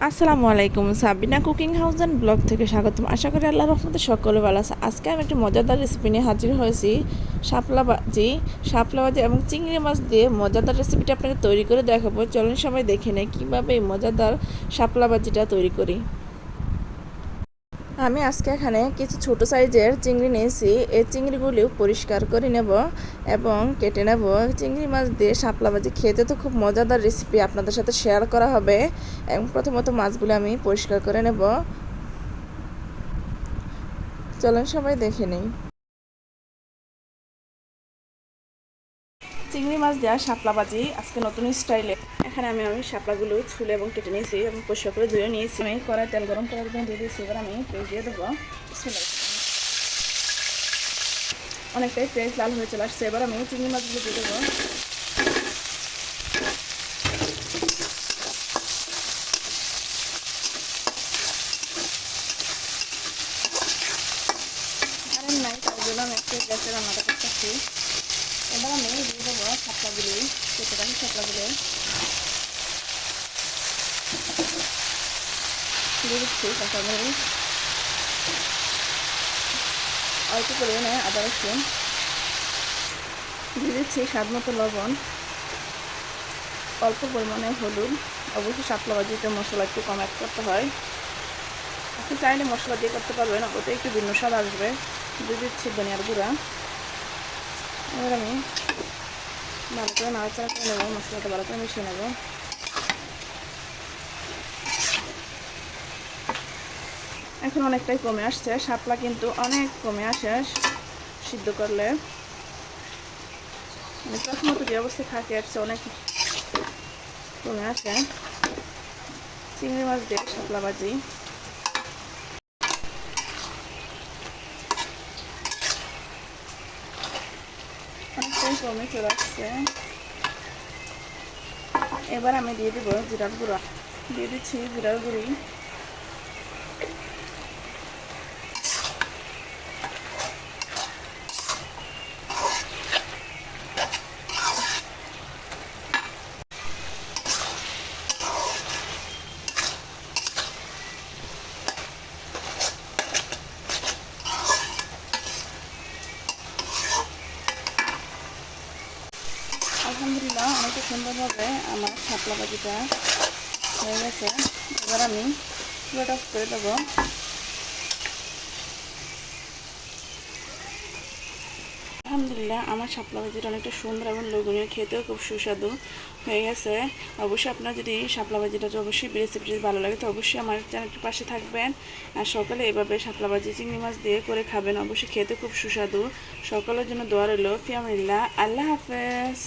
আসসালামু আলাইকুম, Sabina cooking house and blog থেকে স্বাগতম। আশা করি আল্লাহর রহমতে সকলে ভালো আছে। আজকে আমি একটি মজাদার রেসিপি নিয়ে হাজির হয়েছি। শাপলা ভাজি এবং চিংড়ি মাছ দিয়ে মজাদার রেসিপিটা আপনাকে তৈরি করে দেখাবো। চলুন সবাই দেখে নেই কীভাবে এই মজাদার শাপলা ভাজিটা তৈরি করি। আমি আজকে এখানে কিছু ছোট সাইজের চিংড়ি নিয়েছি। এই চিংড়িগুলিও পরিষ্কার করে নেব এবং কেটে নেব। চিংড়ি মাছ দিয়ে শাপলা ভাজি খেতে তো খুব মজাদার রেসিপি আপনাদের সাথে শেয়ার করা হবে। এবং প্রথমত মাছগুলো আমি পরিষ্কার করে নেব। চলুন সবাই দেখে নেই। চিংড়ি মাছ দেওয়া শাপলা ভাজি আজকে নতুন স্টাইলে। এখানে আমি শাপলাগুলো ছুলে এবং কেটে নিয়েছি এবং পরিষ্কার করে ধুয়ে নিয়েছি। আমি কড়াই তেল গরম করার জন্য দিয়ে দিয়েছি। এবার আমি পেঁয়াজ দিয়ে দেবো। অনেকটাই পেঁয়াজ লাল হয়ে চলে আসছে। এবার আমি চিংড়ি মাছগুলো দিয়ে দেবো। কারেন্ট নাই, তার জন্য আমি একটু গ্যাসে রান্নাটা করতেছি। এবার আমি দিয়ে দেবো শাপলাগুলি, কেটে রাখি শাপলাগুলো দিয়ে দিচ্ছি। কাঁচামরিচ, অল্প পরিমাণে আদা রসুন দিয়ে দিচ্ছি, স্বাদ মতো লবণ, অল্প পরিমাণে হলুদ। অবশ্যই শাপলা ভাজিতে মশলা একটু কম অ্যাড করতে হয়। আপনি চাইলে মশলা দিয়ে করতে পারবেন, ওতে একটু ভিন্ন স্বাদ আসবে। দিয়ে দিচ্ছি ধনিয়ার গুঁড়া। এবার আমি ভালো করে নাড়াচাড়া করে নেবো, মশলাটা ভালো করে মিশিয়ে নেব। এখন অনেকটাই কমে আসছে, শাপলা কিন্তু অনেক কমে আসে সিদ্ধ করলে। মানে প্রথমত যে অবস্থায় থাকে আসছে অনেক কমে আসে। চিংড়ি মাছ দিয়ে শাপলা ভাজি অনেকটাই কমে চলে আসছে। এবার আমি দিয়ে দেবো জিরার গুঁড়া। দিয়ে দিচ্ছি জিরার গুঁড়ি। আলহামদুলিল্লাহ অনেকটা সুন্দরভাবে আমার শাপলা ভাজিটা হয়ে গেছে। এবার আমি চুলাটা অফ করে দেবো। আলহামদুলিল্লাহ আমার শাপলা ভাজিটা অনেকটা সুন্দর এবং লোভনীয়, খেতেও খুব সুস্বাদু হয়ে গেছে। অবশ্যই আপনার যদি শাপলা ভাজিটা অবশ্যই রেসিপিটি ভালো লাগে তো অবশ্যই আমার চ্যানেলটির পাশে থাকবেন। আর সকালে এভাবে শাপলা ভাজি চিংড়ি মাছ দিয়ে করে খাবেন, অবশ্যই খেতে খুব সুস্বাদু। সকলের জন্য দোয়া রইল। ফি আমিনিল্লাহ। আল্লাহ হাফেজ।